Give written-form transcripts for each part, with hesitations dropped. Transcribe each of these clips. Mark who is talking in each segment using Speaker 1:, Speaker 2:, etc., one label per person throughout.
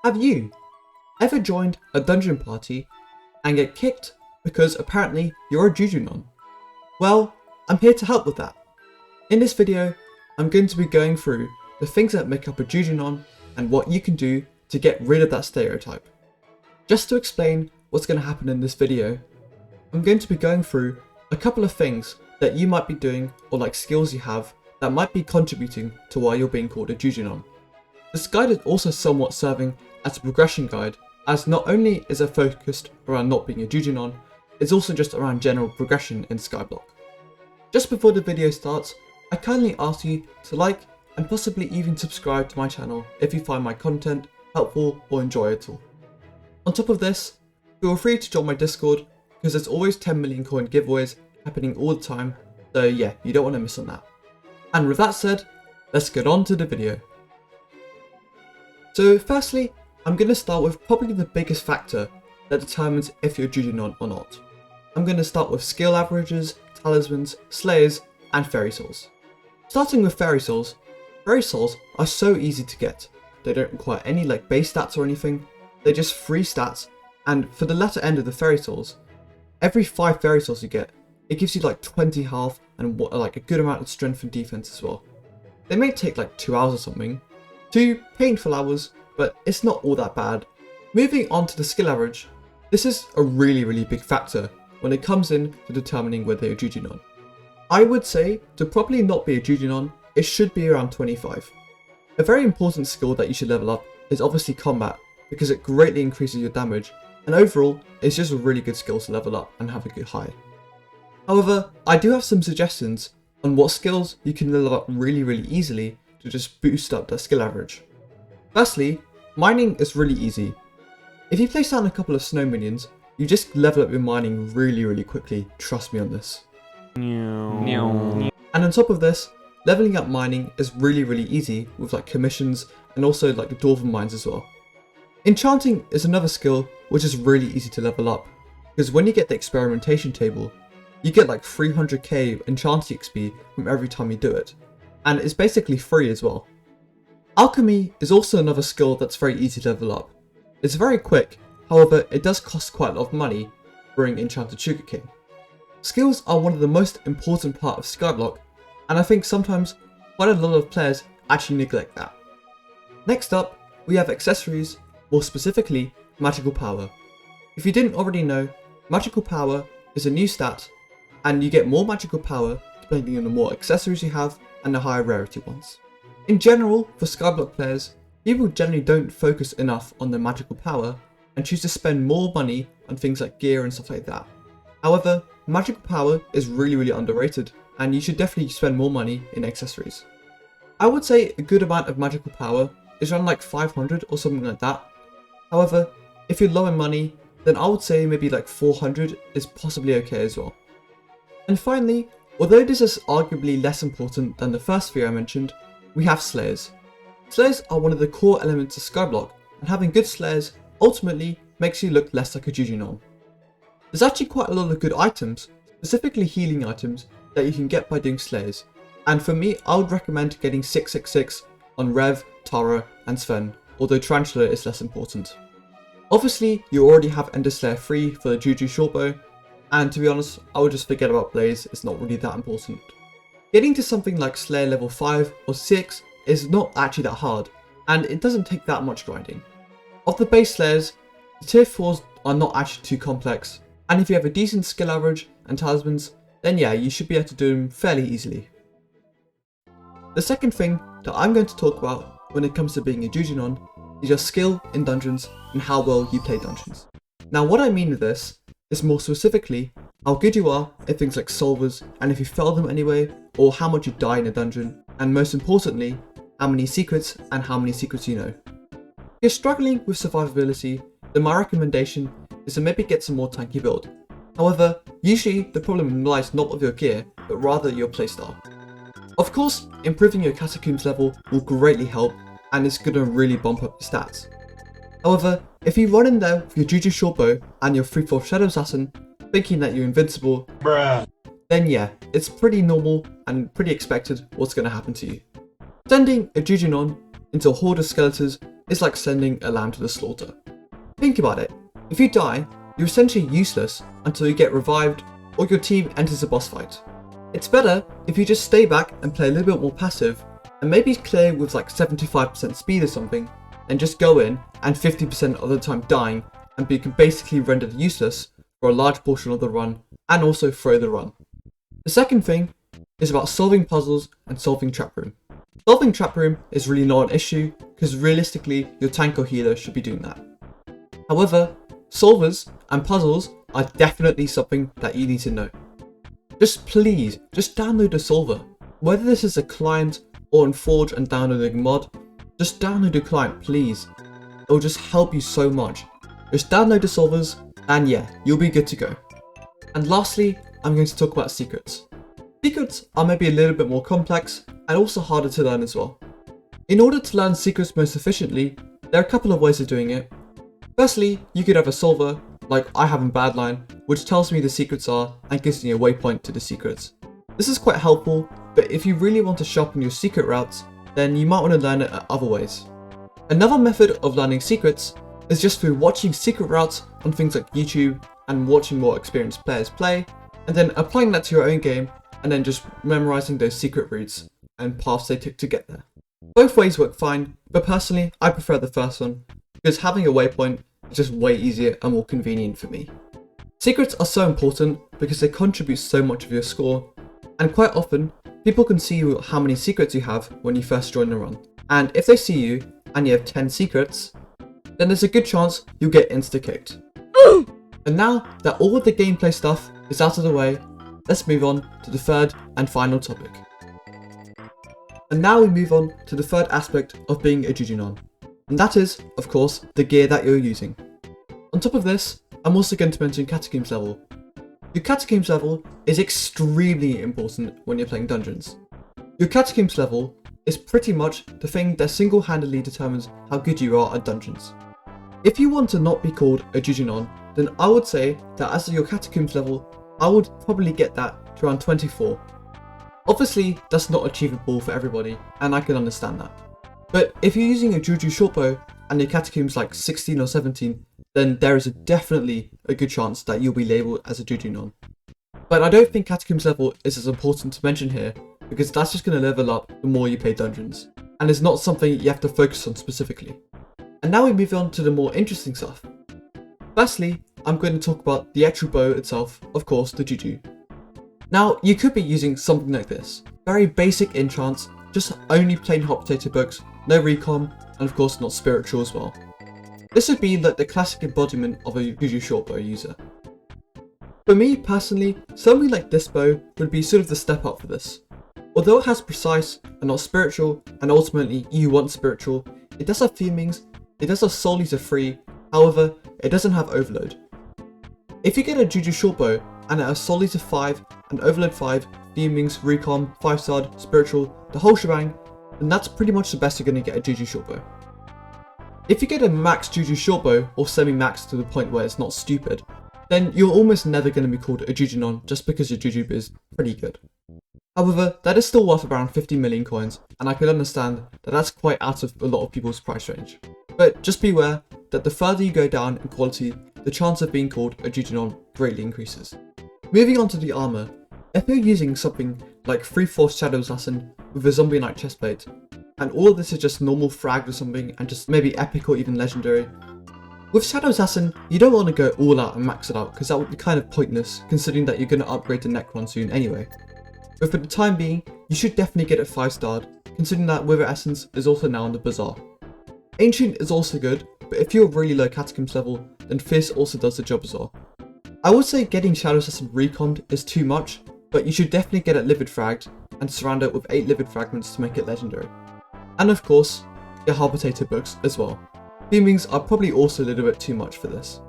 Speaker 1: Have you ever joined a dungeon party and get kicked because apparently you're a Juju non? Well, I'm here to help with that. In this video, I'm going to be going through the things that make up a Juju non and what you can do to get rid of that stereotype. Just to explain what's going to happen in this video, I'm going to be going through a couple of things that you might be doing or like skills you have that might be contributing to why you're being called a Juju non. This guide is also somewhat serving as a progression guide, as not only is it focused around not being a Juju non, it's also just around general progression in Skybock. Just before the video starts, I kindly ask you to like and possibly even subscribe to my channel if you find my content helpful or enjoy it all. On top of this, feel free to join my Discord because there's always 10 million coin giveaways happening all the time, so yeah, you don't want to miss on that. And with that said, let's get on to the video. So firstly, I'm going to start with probably the biggest factor that determines if you're Juju non or not. I'm going to start with skill averages, talismans, slayers, and fairy souls. Starting with fairy souls are so easy to get. They don't require any like base stats or anything, they're just free stats, and for the latter end of the fairy souls, every 5 fairy souls you get, it gives you like 20 health and like a good amount of strength and defense as well. They may take like 2 hours or something, 2 painful hours, but it's not all that bad. Moving on to the skill average, this is a really big factor when it comes in to determining whether you're Juju non. I would say to probably not be a Juju non, it should be around 25. A very important skill that you should level up is obviously combat, because it greatly increases your damage, and overall it's just a really good skill to level up and have a good high. However, I do have some suggestions on what skills you can level up really easily to just boost up that skill average. Firstly, mining is really easy. If you place down a couple of snow minions, you just level up your mining really quickly, trust me on this. And on top of this, leveling up mining is really easy with like commissions and also like the dwarven mines as well. Enchanting is another skill which is really easy to level up, because when you get the experimentation table, you get like 300k enchanting XP from every time you do it, and it's basically free as well. Alchemy is also another skill that's very easy to level up. It's very quick, however it does cost quite a lot of money brewing enchanted sugarcane. Skills are one of the most important part of Skyblock, and I think sometimes quite a lot of players actually neglect that. Next up, we have accessories, more specifically magical power. If you didn't already know, magical power is a new stat, and you get more magical power depending on the more accessories you have and the higher rarity ones. In general, for Skyblock players, people generally don't focus enough on their magical power and choose to spend more money on things like gear and stuff like that. However, magical power is really underrated, and you should definitely spend more money in accessories. I would say a good amount of magical power is around like 500 or something like that. However, if you're low in money, then I would say maybe like 400 is possibly okay as well. And finally, although this is arguably less important than the first 3 I mentioned, we have slayers. Slayers are one of the core elements of Skyblock, and having good slayers ultimately makes you look less like a Juju non. There's actually quite a lot of good items, specifically healing items, that you can get by doing slayers, and for me I would recommend getting 666 on Rev, Tara and Sven, although Tarantula is less important. Obviously you already have Ender Slayer free for the Juju shortbow, and to be honest I would just forget about Blaze, it's not really that important. Getting to something like Slayer level 5 or 6 is not actually that hard, and it doesn't take that much grinding. Of the base Slayers, the tier 4s are not actually too complex, and if you have a decent skill average and talismans, then yeah, you should be able to do them fairly easily. The second thing that I'm going to talk about when it comes to being a Juju non is your skill in dungeons and how well you play dungeons. Now what I mean with this is more specifically how good you are at things like solvers and if you fail them anyway, or how much you die in a dungeon, and most importantly, how many secrets you know. If you're struggling with survivability, then my recommendation is to maybe get some more tanky build. However, usually the problem lies not with your gear, but rather your playstyle. Of course, improving your Catacombs level will greatly help, and it's going to really bump up your stats. However, if you run in there with your Juju shortbow and your 3/4 Shadow Assassin, thinking that you're invincible, then yeah, it's pretty normal and pretty expected what's going to happen to you. Sending a Juju non into a horde of skeletons is like sending a lamb to the slaughter. Think about it, if you die, you're essentially useless until you get revived or your team enters a boss fight. It's better if you just stay back and play a little bit more passive and maybe clear with like 75% speed or something, and just go in and 50% of the time dying and be basically rendered useless for a large portion of the run and also through the run. The second thing is about solving puzzles and solving trap room. Solving trap room is really not an issue because realistically your tank or healer should be doing that. However, solvers and puzzles are definitely something that you need to know. Just please, just download a solver. Whether this is a client or on Forge and downloading a mod, just download a client please. It will just help you so much. Just download the solvers and yeah, you'll be good to go. And lastly, I'm going to talk about secrets. Secrets are maybe a little bit more complex and also harder to learn as well. In order to learn secrets most efficiently, there are a couple of ways of doing it. Firstly, you could have a solver, like I have in Badline, which tells me the secrets are and gives me a waypoint to the secrets. This is quite helpful, but if you really want to sharpen your secret routes, then you might want to learn it other ways. Another method of learning secrets is just through watching secret routes on things like YouTube and watching more experienced players play, and then applying that to your own game, and then just memorizing those secret routes and paths they took to get there. Both ways work fine, but personally I prefer the first one, because having a waypoint is just way easier and more convenient for me. Secrets are so important because they contribute so much of your score, and quite often people can see how many secrets you have when you first join the run. And if they see you and you have 10 secrets, then there's a good chance you'll get insta-kicked. And now that all of the gameplay stuff is out of the way, let's move on to the third and final topic. And now we move on to the third aspect of being a Juju non, and that is, of course, the gear that you're using. On top of this, I'm also going to mention Catacombs Level. Your Catacombs Level is extremely important when you're playing dungeons. Your Catacombs Level is pretty much the thing that single-handedly determines how good you are at dungeons. If you want to not be called a Juju non, then I would say that as your Catacombs Level, I would probably get that to around 24. Obviously, that's not achievable for everybody, and I can understand that. But if you're using a Juju shortbow and your Catacombs like 16 or 17, then there is definitely a good chance that you'll be labelled as a Juju non. But I don't think Catacombs Level is as important to mention here, because that's just going to level up the more you play dungeons, and it's not something you have to focus on specifically. And now we move on to the more interesting stuff. Firstly, I'm going to talk about the actual bow itself, of course, the Juju. Now, you could be using something like this. Very basic enchants, just only plain hot potato books, no recon, and of course not spiritual as well. This would be like the classic embodiment of a Juju shortbow user. For me personally, something like this bow would be sort of the step up for this. Although it has precise and not spiritual, and ultimately you want spiritual, it does have themings, it does have soul eater 3, however, it doesn't have overload. If you get a Juju shortbow and it has soul eater 5 and overload 5, themings, recon, 5-star, spiritual, the whole shebang, then that's pretty much the best you're going to get a Juju shortbow. If you get a max Juju shortbow or semi-max to the point where it's not stupid, then you're almost never going to be called a Juju non just because your Juju is pretty good. However, that is still worth around 50 million coins, and I can understand that that's quite out of a lot of people's price range. But just beware that the further you go down in quality, the chance of being called a Juju non greatly increases. Moving on to the armour, if you're using something like 3/4 Shadow Assassin with a Zombie Knight chestplate, and all of this is just normal frag or something and just maybe epic or even legendary, with Shadow Assassin, you don't want to go all out and max it out because that would be kind of pointless considering that you're going to upgrade to Necron soon anyway. But for the time being, you should definitely get it 5-starred, considering that Wither Essence is also now on the Bazaar. Ancient is also good, but if you're really low Catacombs level, then Fierce also does the job as well. I would say getting Shadow Assassin reconned is too much, but you should definitely get it livid fragged and surround it with 8 livid fragments to make it legendary. And of course, your hard potato books as well. Themings are probably also a little bit too much for this.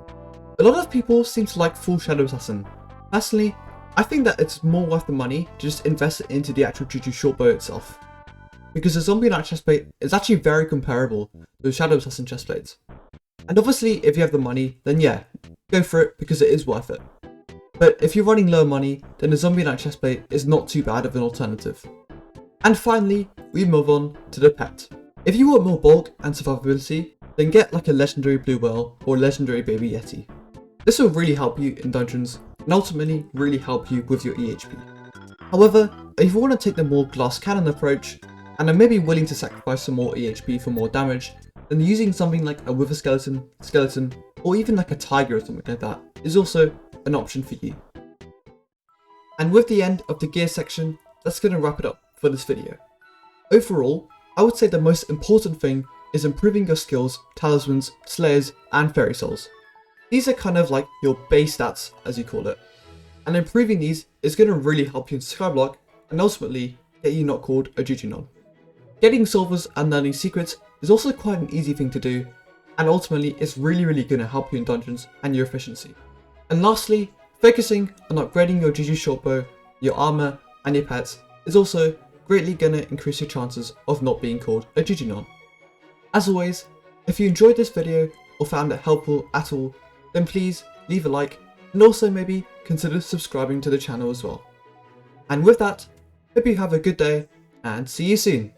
Speaker 1: A lot of people seem to like full Shadow Assassin. Personally, I think that it's more worth the money to just invest it into the actual Juju shortbow itself, because the Zombie Knight chestplate is actually very comparable to the Shadow Assassin chestplates. And obviously if you have the money, then yeah, go for it because it is worth it. But if you're running low money, then the Zombie Knight chestplate is not too bad of an alternative. And finally, we move on to the pet. If you want more bulk and survivability, then get like a legendary blue whale or legendary baby yeti. This will really help you in dungeons and ultimately really help you with your EHP. However, if you want to take the more glass cannon approach and are maybe willing to sacrifice some more EHP for more damage, then using something like a wither skeleton, or even like a tiger or something like that is also an option for you. And with the end of the gear section, that's going to wrap it up for this video. Overall, I would say the most important thing is improving your skills, talismans, slayers, and fairy souls. These are kind of like your base stats, as you call it. And improving these is going to really help you in Skybock and ultimately get you not called a Juju non. Getting silvers and learning secrets is also quite an easy thing to do, and ultimately it's really going to help you in dungeons and your efficiency. And lastly, focusing on upgrading your Juju shortbow, your armor, and your pets is also greatly going to increase your chances of not being called a Juju non. As always, if you enjoyed this video or found it helpful at all, then please leave a like and also maybe consider subscribing to the channel as well. And with that, hope you have a good day and see you soon.